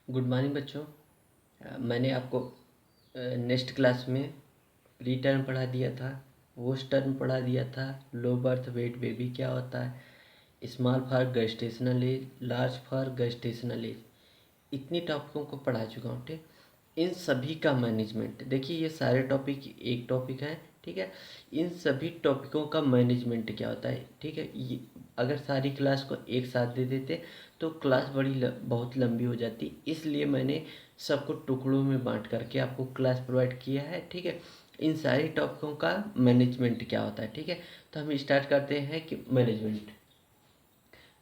Good morning बच्चों। मैंने आपको नेक्स्ट क्लास में प्री टर्म पढ़ा दिया था, पोस्ट टर्म पढ़ा दिया था, लो बर्थ वेट बेबी क्या होता है, small for gestational age, large for gestational age, इतनी टॉपिकों को पढ़ा चुका हूँ। ठीक, इन सभी का मैनेजमेंट, देखिए ये सारे टॉपिक एक टॉपिक है। ठीक है, इन सभी टॉपिकों का मैनेजमेंट क्या होता है। ठीक है, ये अगर सारी क्लास को एक साथ दे देते तो क्लास बहुत लंबी हो जाती, इसलिए मैंने सबको टुकड़ों में बांट करके आपको क्लास प्रोवाइड किया है। ठीक है, इन सारी टॉपिकों का मैनेजमेंट क्या होता है। ठीक है, तो हम स्टार्ट करते हैं कि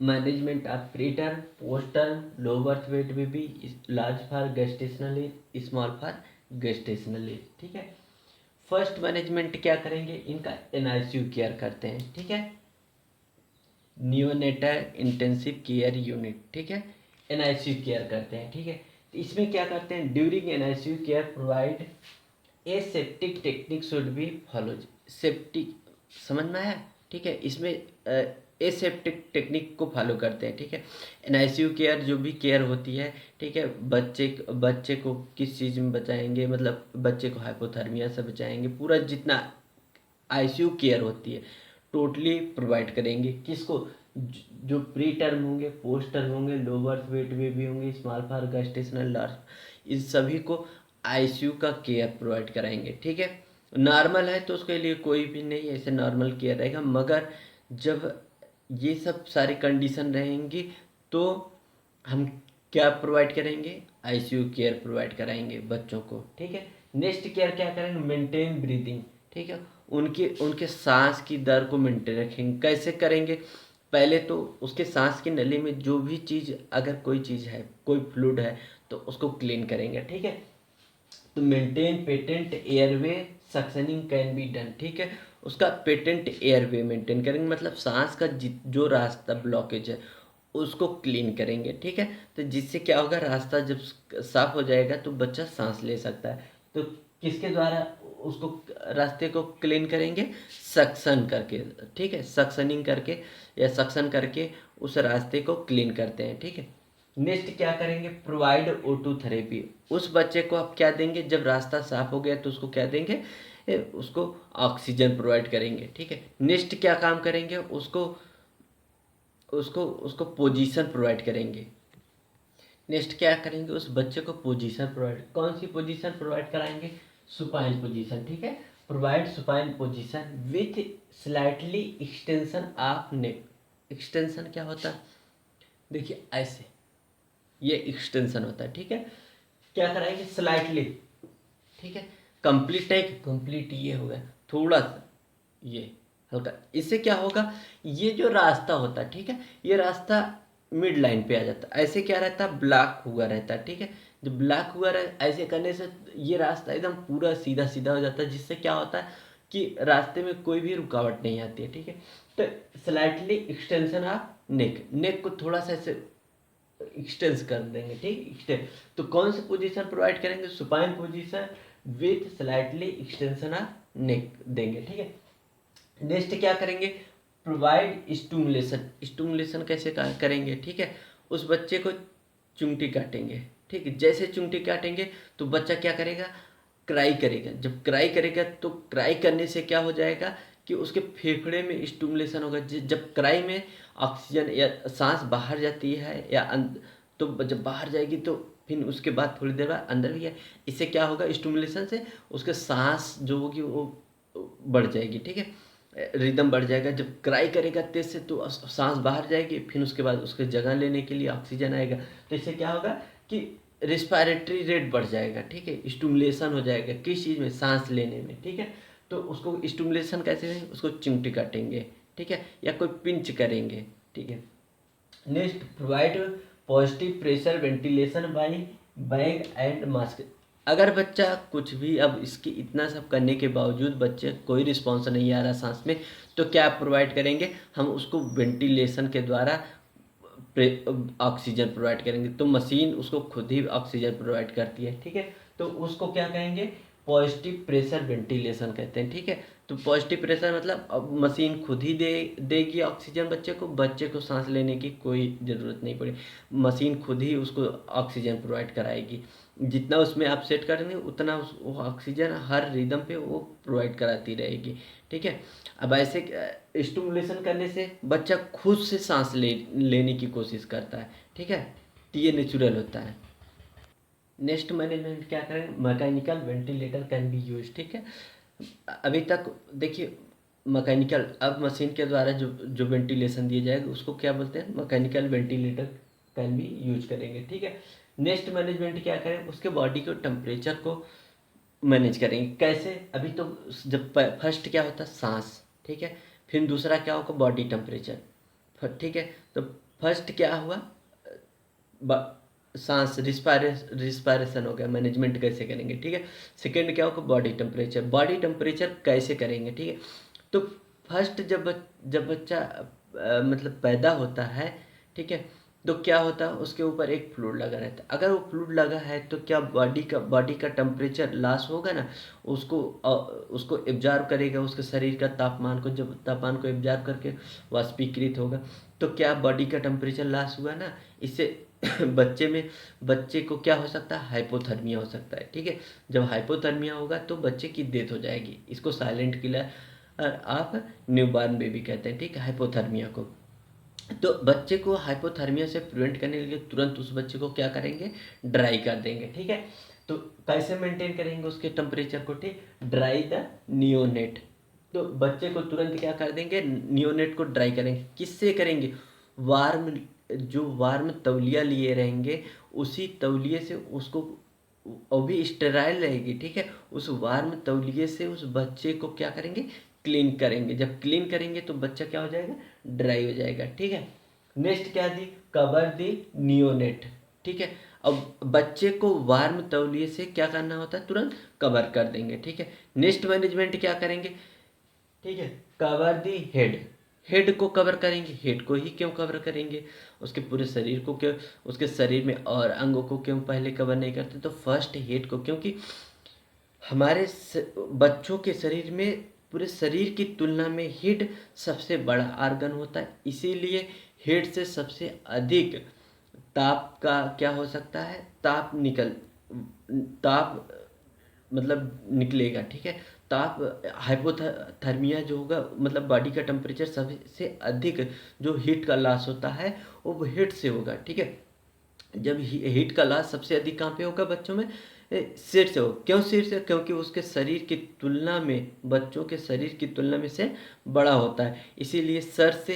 management of pre term, post term, low birth weight baby, large for gestational age, small for gestational age. ठीक है, फर्स्ट मैनेजमेंट क्या करेंगे, इनका एनआईसीयू केयर करते हैं। ठीक है, नियोनेटल इंटेंसिव केयर यूनिट। ठीक है, एनआईसीयू केयर करते हैं। ठीक है, तो इसमें क्या करते हैं, during NICU care provide a septic technique should be follow. Septic समझ में आया। ठीक है, इसमें एसेप्टिक टेक्निक को फॉलो करते हैं। ठीक है, एनआईसीयू केयर जो भी केयर होती है, ठीक है, बच्चे को किस चीज़ में बचाएंगे, मतलब बच्चे को हाइपोथर्मिया से बचाएंगे, पूरा जितना आईसीयू केयर होती है टोटली प्रोवाइड करेंगे। किसको, जो प्री टर्म होंगे, पोस्ट टर्म होंगे, लो बर्थ वेट बेबी होंगे, स्मॉल फॉर गेस्टेशनल, लार्ज, इस सभी को आईसीयू का केयर प्रोवाइड कराएंगे। ठीक है, नॉर्मल है तो उसके लिए कोई भी नहीं ऐसे नॉर्मल केयर रहेगा, मगर जब ये सब सारी कंडीशन रहेंगी तो हम क्या प्रोवाइड करेंगे, आईसीयू केयर प्रोवाइड कराएंगे बच्चों को। ठीक है, नेक्स्ट केयर क्या करेंगे, मेंटेन ब्रीदिंग। ठीक है, उनके उनके सांस की दर को मेंटेन रखेंगे। कैसे करेंगे, पहले तो उसके सांस की नली में जो भी चीज़, अगर कोई चीज़ है, कोई फ्लूइड है तो उसको क्लीन करेंगे। ठीक है, तो maintain patent airway suctioning can be done. ठीक है, उसका पेटेंट एयरवे मेंटेन करेंगे, मतलब सांस का जो रास्ता ब्लॉकेज है उसको क्लीन करेंगे। ठीक है, तो जिससे क्या होगा, रास्ता जब साफ हो जाएगा तो बच्चा सांस ले सकता है। तो किसके द्वारा उसको रास्ते को क्लीन करेंगे, सक्शन करके। ठीक है, सक्शनिंग करके या सक्शन करके उस रास्ते को क्लीन करते हैं। ठीक है, नेक्स्ट क्या करेंगे, प्रोवाइड O2 थेरेपी। उस बच्चे को आप क्या देंगे, जब रास्ता साफ हो गया तो उसको क्या देंगे, उसको ऑक्सीजन प्रोवाइड करेंगे। ठीक है, नेक्स्ट क्या काम करेंगे, उसको उसको उसको पोजीशन प्रोवाइड करेंगे। नेक्स्ट क्या करेंगे, उस बच्चे को पोजीशन प्रोवाइड, कौन सी पोजीशन प्रोवाइड कराएंगे, सुपाइन पोजीशन। ठीक है, provide supine position with slightly extension of neck. Extension क्या होता है, देखिए ऐसे, ये एक्सटेंशन होता है। ठीक है, क्या कराएंगे, स्लाइटली। ठीक है, कंप्लीट है, कंप्लीट ये हो गया, थोड़ा सा ये हल्का, इससे क्या होगा, ये जो रास्ता होता है, ठीक है, ये रास्ता मिड लाइन पे आ जाता है, ऐसे क्या रहता है, ब्लॉक हुआ रहता है। ठीक है, जब ब्लॉक हुआ रहे, ऐसे करने से ये रास्ता एकदम पूरा सीधा सीधा हो जाता है, जिससे क्या होता है कि रास्ते में कोई भी रुकावट नहीं आती है। ठीक है, तो स्लाइटली एक्सटेंशन ऑफ नेक, नेक को थोड़ा सा ऐसे एक्सटेंस कर देंगे। ठीक, एक्सटेंस, तो कौन सी पोजीशन प्रोवाइड करेंगे, supine position with slightly extension of neck देंगे। ठीक है, नेक्स्ट क्या करेंगे, प्रोवाइड स्टूमुलेशन। स्टूमुलेशन कैसे करेंगे, ठीक है, उस बच्चे को चुंगटी काटेंगे। ठीक है, जैसे चुंगटी काटेंगे तो बच्चा क्या करेगा, क्राई करेगा। जब क्राई करेगा तो क्राई करने से क्या हो जाएगा कि उसके फेफड़े में स्टूमुलेशन होगा। जब क्राई में ऑक्सीजन या सांस बाहर जाती है या तो जब बाहर जाएगी तो फिर उसके बाद थोड़ी देर बाद अंदर भी है, इससे क्या होगा, स्टूमुलेशन से उसके सांस जो होगी वो बढ़ जाएगी। ठीक है, रिदम बढ़ जाएगा। जब क्राई करेगा तेज से तो सांस बाहर जाएगी, फिर उसके बाद उसके जगह लेने के लिए ऑक्सीजन आएगा, तो इससे क्या होगा कि रिस्पायरेटरी रेट बढ़ जाएगा। ठीक है, स्टिमुलेशन हो जाएगा किस चीज़ में, सांस लेने में। ठीक है, तो उसको स्टिमुलेशन कैसे करेंगे, उसको चिमटी काटेंगे। ठीक है, या कोई पिंच करेंगे। ठीक है, next provide positive pressure ventilation by bag and mask. अगर बच्चा कुछ भी, अब इसकी इतना सब करने के बावजूद बच्चे कोई रिस्पॉन्स नहीं आ रहा सांस में, तो क्या प्रोवाइड करेंगे, हम उसको वेंटिलेशन के द्वारा ऑक्सीजन प्रोवाइड करेंगे। तो मशीन उसको खुद ही ऑक्सीजन प्रोवाइड करती है। ठीक है, तो उसको क्या कहेंगे, पॉजिटिव प्रेशर वेंटिलेशन कहते हैं, ठीक है। तो पॉजिटिव प्रेशर मतलब अब मशीन खुद ही देगी ऑक्सीजन बच्चे को सांस लेने की कोई ज़रूरत नहीं पड़ी, मशीन खुद ही उसको ऑक्सीजन प्रोवाइड कराएगी। जितना उसमें आप सेट करेंगे उतना वो ऑक्सीजन हर रिदम पे वो प्रोवाइड कराती रहेगी, ठीक है। अब ऐसे स्टिमुलेशन करने से बच्चा खुद से सांस लेने की कोशिश करता है, ठीक है। तो ये नेचुरल होता है। नेक्स्ट मैनेजमेंट क्या करें, mechanical ventilator can be use, ठीक है। अभी तक देखिए मैकेनिकल, अब मशीन के द्वारा जो वेंटिलेशन दिया जाएगा उसको क्या बोलते हैं, mechanical ventilator can be use करेंगे, ठीक है। नेक्स्ट मैनेजमेंट क्या करें, उसके बॉडी को टेम्परेचर को मैनेज करेंगे कैसे। अभी तो जब फर्स्ट क्या होता है सांस, ठीक है, फिर दूसरा क्या होगा बॉडी टेम्परेचर, ठीक है। तो फर्स्ट क्या हुआ सांस रिस्पायरेशन हो गया, मैनेजमेंट कैसे करेंगे, ठीक है। सेकेंड क्या होगा बॉडी टेम्परेचर कैसे करेंगे, ठीक है। तो फर्स्ट जब बच्चा मतलब पैदा होता है, ठीक है, तो क्या होता है उसके ऊपर एक फ्लूइड लगा रहता है। अगर वो फ्लूइड लगा है तो क्या बॉडी का टेम्परेचर लॉस होगा ना, उसको एब्जॉर्व करेगा, उसके शरीर का तापमान को, जब तापमान को एब्जॉर्व करके वाष्पीकृत होगा, तो क्या बॉडी का टेम्परेचर लॉस हुआ ना, इससे बच्चे को क्या हो सकता है, हाइपोथर्मिया हो सकता है, ठीक है। जब हाइपोथर्मिया होगा तो बच्चे की डेथ हो जाएगी, इसको साइलेंट किलर आप न्यूबॉर्न बेबी कहते हैं, ठीक है, हाइपोथर्मिया को। तो बच्चे को हाइपोथर्मिया से प्रिवेंट करने के लिए तुरंत उस बच्चे को क्या करेंगे, ड्राई कर देंगे, ठीक है। तो कैसे मेंटेन करेंगे उसके टेम्परेचर को, ठीक, ड्राई द नियोनेट। तो बच्चे को तुरंत क्या कर देंगे, नियोनेट को ड्राई करेंगे। किससे करेंगे, वार्म, जो वार्म तौलिया लिए रहेंगे उसी तौलिए से उसको, और भी स्टेराइल रहेगी, ठीक है, उस वार्म तौलिए से उस बच्चे को क्या करेंगे, क्लीन करेंगे। जब क्लीन करेंगे तो बच्चा क्या हो जाएगा, ड्राई हो जाएगा, ठीक है। नेक्स्ट क्या दी, कवर दी नियोनेट, ठीक है। अब बच्चे को वार्म तौलिए से क्या करना होता है, तुरंत कवर कर देंगे, ठीक है। नेक्स्ट मैनेजमेंट क्या करेंगे, ठीक है, कवर दी हेड को कवर करेंगे। हेड को ही क्यों कवर करेंगे, उसके पूरे शरीर को क्यों, उसके शरीर में और अंगों को क्यों पहले कवर नहीं करते, तो फर्स्ट हेड को, क्योंकि हमारे बच्चों के शरीर में पूरे शरीर की तुलना में हेड सबसे बड़ा आर्गन होता है, इसीलिए हेड से सबसे अधिक ताप का क्या हो सकता है, ताप मतलब निकलेगा, ठीक है। ताप हाइपोथर्मिया जो होगा, मतलब बॉडी का टेम्परेचर सबसे अधिक जो हीट का लॉस होता है वो हीट से होगा, ठीक है। जब हीट का लॉस सबसे अधिक कहाँ पे होगा बच्चों में, सिर से हो। क्यों सिर से, क्योंकि उसके शरीर की तुलना में, बच्चों के शरीर की तुलना में से बड़ा होता है, इसीलिए सर से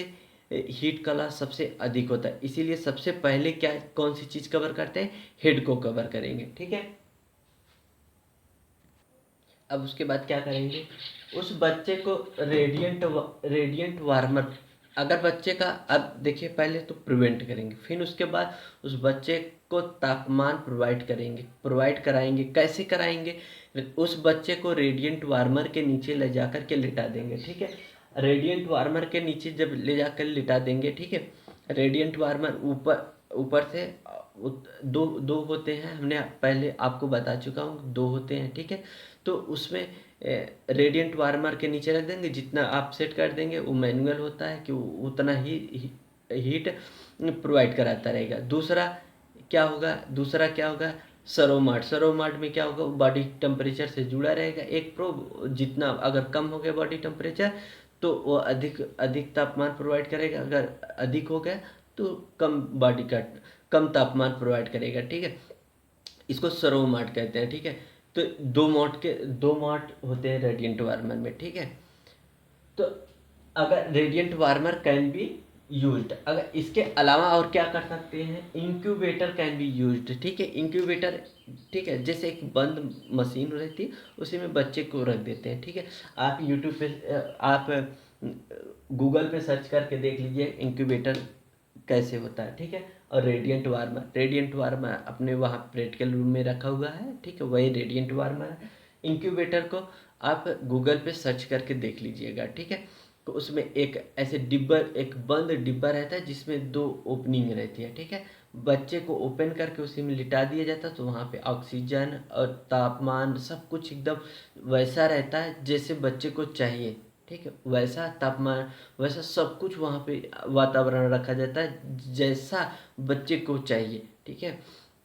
हीट का लॉस सबसे अधिक होता है। इसीलिए सबसे पहले क्या, कौन सी चीज़ कवर करते हैं, हेड को कवर करेंगे, ठीक है। अब उसके बाद क्या करेंगे, उस बच्चे को रेडिएंट वार्मर, अगर बच्चे का, अब देखिए पहले तो प्रिवेंट करेंगे, फिर उसके बाद उस बच्चे को तापमान प्रोवाइड कराएंगे। कैसे कराएंगे, उस बच्चे को रेडिएंट वार्मर के नीचे ले जाकर के लिटा देंगे, ठीक है। रेडिएंट वार्मर के नीचे जब ले जाकर लिटा देंगे, ठीक है, रेडिएंट वार्मर ऊपर ऊपर से दो दो होते हैं, हमने पहले आपको बता चुका हूँ, दो होते हैं, ठीक है। तो उसमें रेडिएंट वार्मर के नीचे रख देंगे, जितना आप सेट कर देंगे वो मैनुअल होता है कि उतना ही हीट प्रोवाइड कराता रहेगा। दूसरा क्या होगा, सरोमार्ट में क्या होगा, बॉडी टेम्परेचर से जुड़ा रहेगा एक प्रोब, जितना अगर कम हो गया बॉडी टेम्परेचर तो वो अधिक तापमान प्रोवाइड करेगा, अगर अधिक हो गया तो कम तापमान प्रोवाइड करेगा, ठीक है। इसको सरोमार्ट कहते हैं, ठीक है। तो दो मॉड होते हैं रेडिएंट वार्मर में, ठीक है। तो अगर radiant warmer can be used, अगर इसके अलावा और क्या कर सकते हैं, इंक्यूबेटर कैन बी यूज्ड, ठीक है। इंक्यूबेटर, ठीक है, जैसे एक बंद मशीन रहती है उसी में बच्चे को रख देते हैं, ठीक है। आप यूट्यूब पे, आप गूगल पे सर्च करके देख लीजिए इंक्यूबेटर कैसे होता है, ठीक है। और रेडिएंट वार्मर अपने वहाँ प्रैक्टिकल रूम में रखा हुआ है, ठीक है, वही रेडिएंट वार्मर है। इंक्यूबेटर को आप गूगल पे सर्च करके देख लीजिएगा, ठीक है। तो उसमें एक ऐसे एक बंद डिब्बा रहता है जिसमें दो ओपनिंग रहती है, ठीक है। बच्चे को ओपन करके उसी में लिटा दिया जाता है, तो वहाँ पे ऑक्सीजन और तापमान सब कुछ एकदम वैसा रहता है जैसे बच्चे को चाहिए। ठीक है, वैसा तापमान, वैसा सब कुछ वहाँ पे वातावरण रखा जाता है जैसा बच्चे को चाहिए। ठीक है,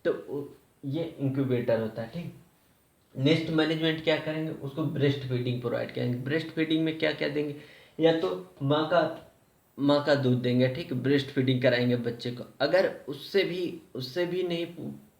तो ये इंक्यूबेटर होता है। ठीक, नेक्स्ट मैनेजमेंट क्या करेंगे, उसको ब्रेस्ट फीडिंग प्रोवाइड करेंगे। ब्रेस्ट फीडिंग में क्या क्या देंगे, या तो माँ का दूध देंगे। ठीक है, ब्रेस्ट फीडिंग कराएंगे बच्चे को। अगर उससे भी नहीं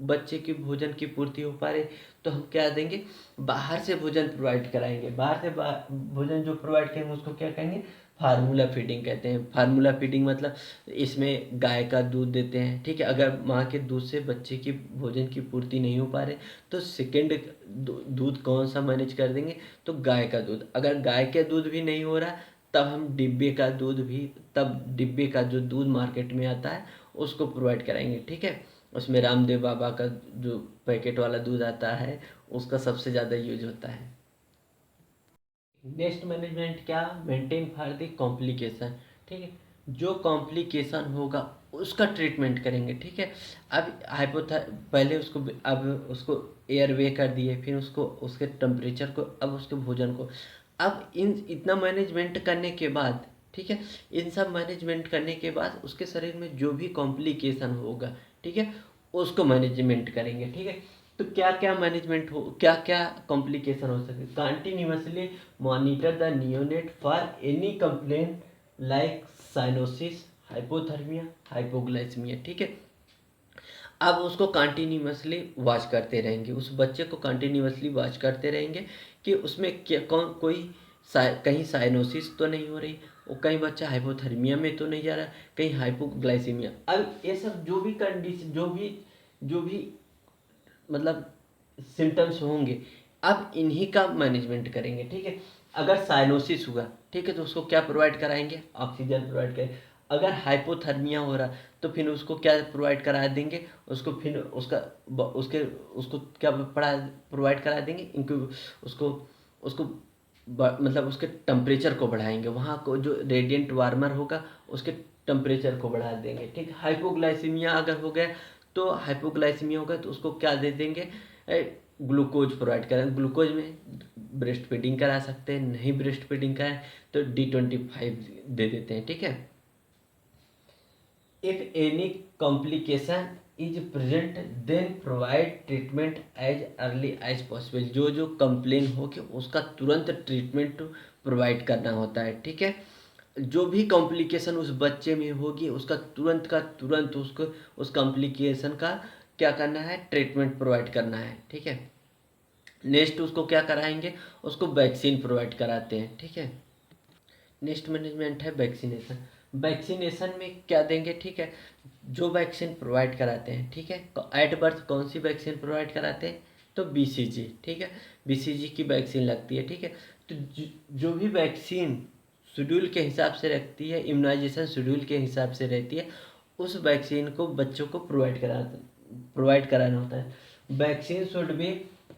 बच्चे की भोजन की पूर्ति हो पा रही, तो हम क्या देंगे, बाहर से भोजन प्रोवाइड कराएंगे। बाहर से भोजन जो प्रोवाइड करेंगे उसको क्या कहेंगे, फार्मूला फीडिंग कहते हैं। फार्मूला फीडिंग मतलब इसमें गाय का दूध देते हैं। ठीक है, अगर माँ के दूध से बच्चे की भोजन की पूर्ति नहीं हो पा रहे, तो सेकेंड दूध कौन सा मैनेज कर देंगे, तो गाय का दूध। अगर गाय का दूध भी नहीं हो रहा, तब हम डिब्बे का दूध भी, तब डिब्बे का जो दूध मार्केट में आता है उसको प्रोवाइड कराएंगे। ठीक है, उसमें रामदेव बाबा का जो पैकेट वाला दूध आता है उसका सबसे ज़्यादा यूज होता है। नेक्स्ट मैनेजमेंट क्या, मेंटेन फॉर द कॉम्प्लिकेशन। ठीक है, जो कॉम्प्लिकेशन होगा उसका ट्रीटमेंट करेंगे। ठीक है, अब पहले उसको, अब उसको एयर वे कर दिए, फिर उसको उसके टेम्परेचर को, अब उसके भोजन को, अब इतना मैनेजमेंट करने के बाद, ठीक है, इन सब मैनेजमेंट करने के बाद उसके शरीर में जो भी कॉम्प्लिकेशन होगा, ठीक है, उसको मैनेजमेंट करेंगे। ठीक है, तो क्या क्या मैनेजमेंट हो, क्या क्या कॉम्प्लिकेशन हो सकते, continuously monitor the neonate for any complain like cyanosis, hypothermia, hypoglycaemia. ठीक है, अब उसको कंटिन्यूसली वॉच करते रहेंगे, उस बच्चे को कंटिन्यूसली वॉच करते रहेंगे कि उसमें क्या कहीं साइनोसिस तो नहीं हो रही, वो कहीं बच्चा हाइपोथर्मिया में तो नहीं जा रहा, कहीं हाइपोग्लाइसीमिया। अब ये सब जो भी कंडीशन, जो भी मतलब सिम्टम्स होंगे, अब इन्हीं का मैनेजमेंट करेंगे। ठीक है, अगर साइनोसिस हुआ, ठीक है, तो उसको क्या प्रोवाइड कराएंगे, ऑक्सीजन प्रोवाइड करेंगे। अगर हाइपोथर्मिया हो रहा, तो फिर उसको क्या प्रोवाइड करा देंगे, उसको फिर उसको क्या पढ़ा प्रोवाइड करा देंगे, इनको उसको उसको मतलब उसके टेम्परेचर को बढ़ाएंगे, वहाँ को जो रेडिएंट वार्मर होगा उसके टेम्परेचर को बढ़ा देंगे। ठीक, हाइपोग्लाइसीमिया अगर हो गया, तो हाइपोग्लाइसीमिया होगा तो उसको क्या दे देंगे, ग्लूकोज प्रोवाइड करें। ग्लूकोज में ब्रेस्ट फीडिंग करा सकते हैं, नहीं ब्रेस्ट फीडिंग कराएं तो D25 दे देते हैं। ठीक है, if any complication is present then provide treatment as early as possible. जो जो कंप्लेन हो कि उसका तुरंत ट्रीटमेंट प्रोवाइड करना होता है। ठीक है, जो भी कॉम्प्लिकेशन उस बच्चे में होगी उसका तुरंत का तुरंत उसको उस कॉम्प्लिकेशन का क्या करना है, ट्रीटमेंट प्रोवाइड करना है। ठीक है, नेक्स्ट उसको क्या कराएंगे, उसको वैक्सीन प्रोवाइड कराते हैं। ठीक है, नेक्स्ट मैनेजमेंट है वैक्सीनेशन। वैक्सीनेशन में क्या देंगे, ठीक है, जो वैक्सीन प्रोवाइड कराते हैं, ठीक है, एट बर्थ कौन सी वैक्सीन प्रोवाइड कराते हैं, तो BCG। ठीक है, BCG की वैक्सीन लगती है। ठीक है, तो जो भी वैक्सीन शेड्यूल के हिसाब से रखती है, इम्यूनाइजेशन शेड्यूल के हिसाब से रहती है, उस वैक्सीन को बच्चों को प्रोवाइड कराना होता है। Vaccine should be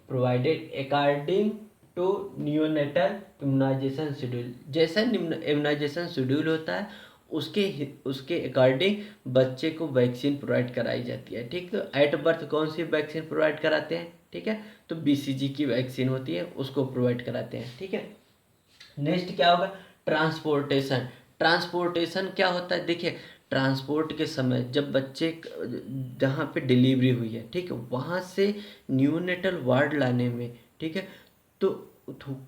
provided according to neonatal immunisation schedule. जैसा इम्यूनाइजेशन शेड्यूल होता है उसके अकॉर्डिंग बच्चे को वैक्सीन प्रोवाइड कराई जाती है। ठीक, तो एट बर्थ कौन सी वैक्सीन प्रोवाइड कराते हैं, ठीक है, तो BCG की वैक्सीन होती है, उसको प्रोवाइड कराते हैं। ठीक है, नेक्स्ट क्या होगा, ट्रांसपोर्टेशन। ट्रांसपोर्टेशन क्या होता है, देखिए, ट्रांसपोर्ट के समय जब बच्चे जहाँ पे डिलीवरी हुई है, ठीक है, वहाँ से न्यूनेटल वार्ड लाने में, ठीक है, तो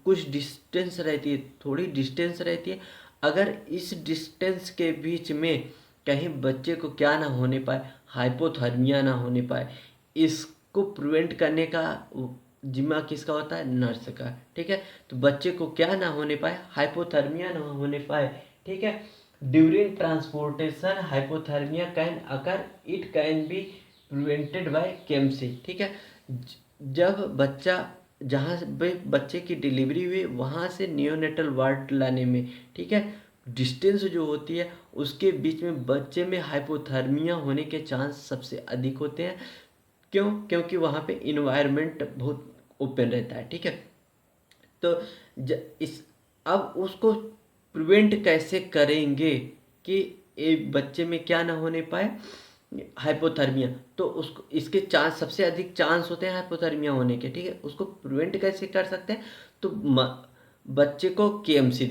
कुछ डिस्टेंस रहती है, थोड़ी डिस्टेंस रहती है। अगर इस डिस्टेंस के बीच में कहीं बच्चे को क्या ना होने पाए, हाइपोथर्मिया ना होने पाए, इसको प्रिवेंट करने का जिम्मा किसका होता है, नर्स का। ठीक है, तो बच्चे को क्या ना होने पाए, हाइपोथर्मिया ना होने पाए। ठीक है, during transportation hypothermia can occur, it can be prevented by KMC. ठीक है, जब बच्चा जहाँ पे बच्चे की डिलीवरी हुई वहाँ से नियोनेटल वार्ड लाने में, ठीक है, डिस्टेंस जो होती है उसके बीच में बच्चे में हाइपोथर्मिया होने के चांस सबसे अधिक होते हैं। क्यों, क्योंकि वहाँ पे इन्वायरमेंट बहुत ओपन रहता है। ठीक है, तो इस अब उसको प्रिवेंट कैसे करेंगे कि एक बच्चे में क्या ना होने पाए, हाइपोथर्मिया, तो उसको इसके चांस सबसे अधिक चांस होते हैं हाइपोथर्मिया होने के, ठीक है। उसको प्रिवेंट कैसे कर सकते हैं, तो बच्चे को केएमसी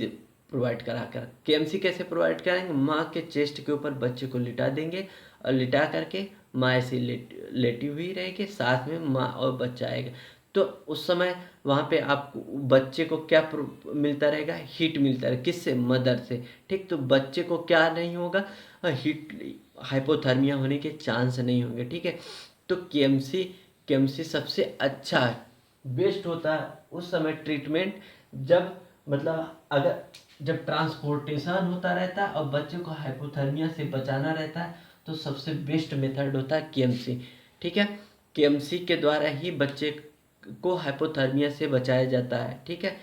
प्रोवाइड करा कर, केएमसी कैसे प्रोवाइड कराएंगे, माँ के चेस्ट के ऊपर बच्चे को लिटा देंगे और लिटा करके माँ ऐसे लेटी हुई रहेगी, साथ में माँ और बच्चा आएगा। तो उस समय वहाँ पे आपको बच्चे को क्या मिलता रहेगा, हीट मिलता रहेगा, किससे, मदर से, ठीक। तो बच्चे को क्या नहीं होगा, हीट, हाइपोथर्मिया होने के चांस नहीं होंगे, ठीक है। तो केएमसी केएमसी सबसे अच्छा बेस्ट होता है उस समय ट्रीटमेंट, जब मतलब अगर जब ट्रांसपोर्टेशन होता रहता है और बच्चे को हाइपोथर्मिया से बचाना रहता है, तो सबसे बेस्ट मेथड होता है केएमसी, ठीक है। केएमसी के द्वारा ही बच्चे को हाइपोथर्मिया से बचाया जाता है, ठीक है।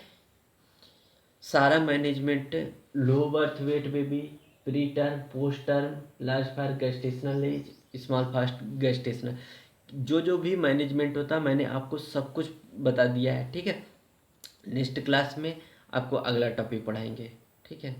सारा management, low birth weight baby, preterm, post term, large for gestational age, small फास्ट गेस्टेशनल, जो जो भी मैनेजमेंट होता है मैंने आपको सब कुछ बता दिया है, ठीक है। नेक्स्ट क्लास में आपको अगला टॉपिक पढ़ाएंगे, ठीक है।